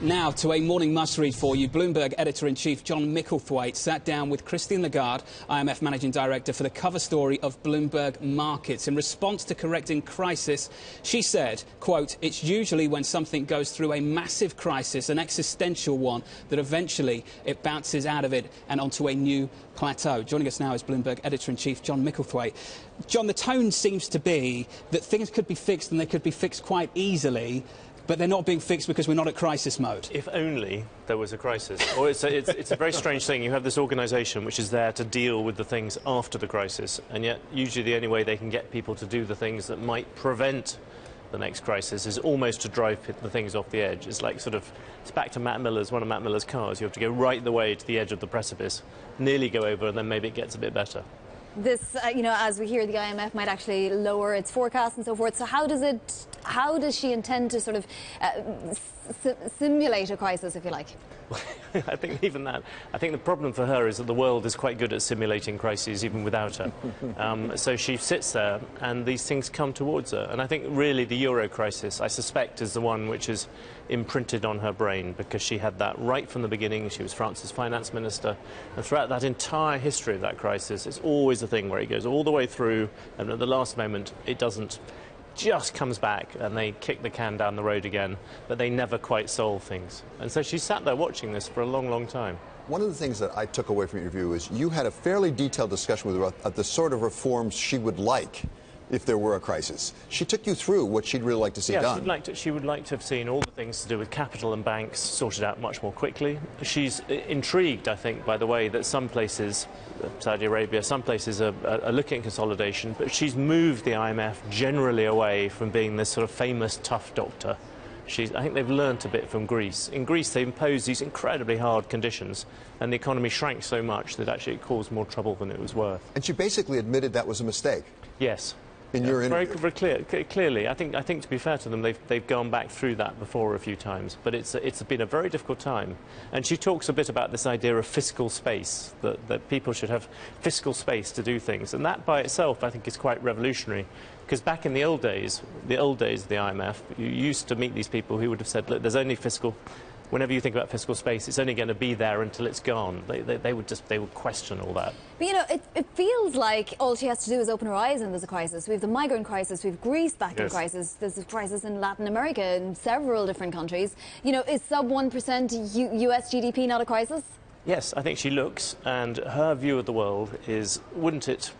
Now to a morning must-read for you. Bloomberg editor-in-chief John Micklethwaite sat down with Christine Lagarde, IMF managing director, for the cover story of Bloomberg Markets. In response to correcting crisis, she said, quote, "It's usually when something goes through a massive crisis, an existential one, that eventually it bounces out of it and onto a new plateau." Joining us now is Bloomberg editor-in-chief John Micklethwaite. John, the tone seems to be that things could be fixed, and they could be fixed quite easily, but they're not being fixed because we're not at crisis mode. If only there was a crisis. Or it's a very strange thing. You have this organisation which is there to deal with the things after the crisis, and yet usually the only way they can get people to do the things that might prevent the next crisis is almost to drive the things off the edge. It's like it's back to one of Matt Miller's cars. You have to go right the way to the edge of the precipice, nearly go over, and then maybe it gets a bit better. This, as we hear, the IMF might actually lower its forecast and so forth. So how does she intend to sort of simulate a crisis, if you like? I think even that. I think the problem for her is that the world is quite good at simulating crises even without her. So she sits there and these things come towards her. And I think really the euro crisis, I suspect, is the one which is imprinted on her brain, because she had that right from the beginning. She was France's finance minister. And throughout that entire history of that crisis, it's always a thing where it goes all the way through, and at the last moment it doesn't. Just comes back and they kick the can down the road again, but they never quite solve things. And so she sat there watching this for a long, long time. One of the things that I took away from your interview is you had a fairly detailed discussion with her about the sort of reforms she would like if there were a crisis. She took you through what she'd really like to see done. She would like to have seen all the things to do with capital and banks sorted out much more quickly. She's intrigued, I think, by the way that some places, Saudi Arabia, some places are looking at consolidation, but she's moved the IMF generally away from being this sort of famous tough doctor. I think they've learnt a bit from Greece. In Greece, they imposed these incredibly hard conditions, and the economy shrank so much that actually it caused more trouble than it was worth. And she basically admitted that was a mistake. Yes. In your interview. Very clearly. I think to be fair to them, they've gone back through that before a few times, but it's been a very difficult time. And she talks a bit about this idea of fiscal space, that people should have fiscal space to do things, and that by itself I think is quite revolutionary. Because back in the old days of the IMF, you used to meet these people who would have said, look, there's only fiscal. Whenever you think about fiscal space, it's only going to be there until it's gone. They would question all that. But it feels like all she has to do is open her eyes and there's a crisis. We have the migrant crisis, we have Greece back in crisis, there's a crisis in Latin America in several different countries. Is sub 1% US GDP not a crisis? Yes, I think she looks, and her view of the world is, wouldn't it,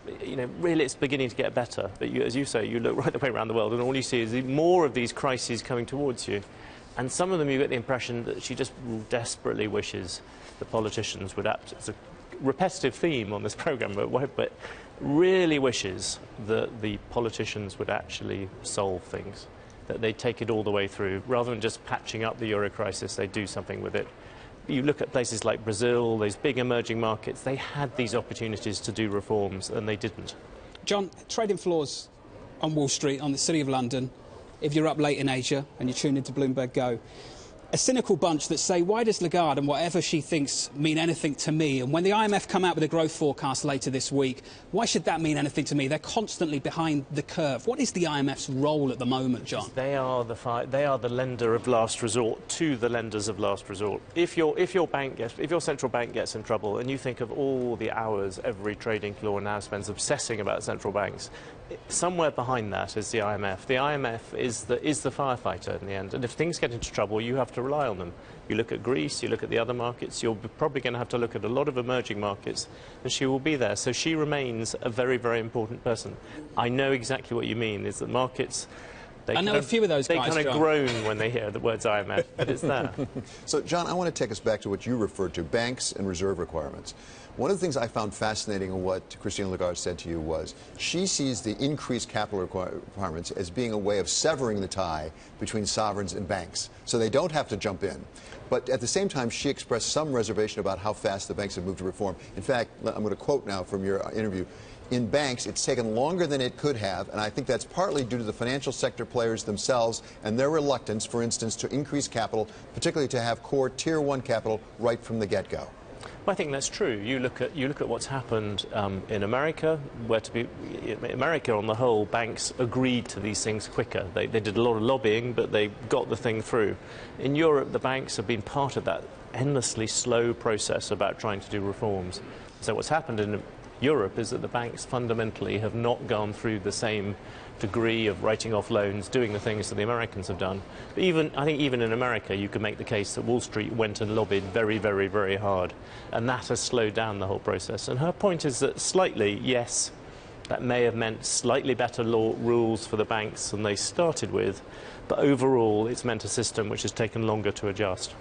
really it's beginning to get better. But as you say, you look right the way around the world and all you see is more of these crises coming towards you. And some of them you get the impression that she just desperately wishes the politicians would act. It's a repetitive theme on this programme, but really wishes that the politicians would actually solve things, that they take it all the way through. Rather than just patching up the euro crisis, they do something with it. You look at places like Brazil, those big emerging markets, they had these opportunities to do reforms and they didn't. John, trading floors on Wall Street, on the City of London, if you're up late in Asia and you tune into Bloomberg Go, a cynical bunch that say, why does Lagarde and whatever she thinks mean anything to me? And when the IMF come out with a growth forecast later this week, why should that mean anything to me? They're constantly behind the curve. What is the IMF's role at the moment, John? They are the lender of last resort to the lenders of last resort. If your central bank gets in trouble, and you think of all the hours every trading floor now spends obsessing about central banks, somewhere behind that is the IMF. The IMF is the firefighter in the end, and if things get into trouble, you have to rely on them. You look at Greece, you look at the other markets, you're probably going to have to look at a lot of emerging markets, and she will be there. So she remains a very, very important person. I know exactly what you mean, is that markets... I know a few of those guys, They kind of groan when they hear the words IMF, but it's there. So, John, I want to take us back to what you referred to, banks and reserve requirements. One of the things I found fascinating in what Christine Lagarde said to you was she sees the increased capital requirements as being a way of severing the tie between sovereigns and banks, so they don't have to jump in. But at the same time, she expressed some reservation about how fast the banks have moved to reform. In fact, I'm going to quote now from your interview. In banks, it's taken longer than it could have, and I think that's partly due to the financial sector players themselves and their reluctance, for instance, to increase capital, particularly to have core Tier 1 capital right from the get-go. Well, I think that's true. You look at what's happened in America, America on the whole, banks agreed to these things quicker. They did a lot of lobbying, but they got the thing through. In Europe, the banks have been part of that endlessly slow process about trying to do reforms. So what's happened in Europe is that the banks fundamentally have not gone through the same degree of writing off loans, doing the things that the Americans have done. But I think even in America, you could make the case that Wall Street went and lobbied very, very, very hard, and that has slowed down the whole process. And her point is that slightly, yes, that may have meant slightly better rules for the banks than they started with, but overall it's meant a system which has taken longer to adjust.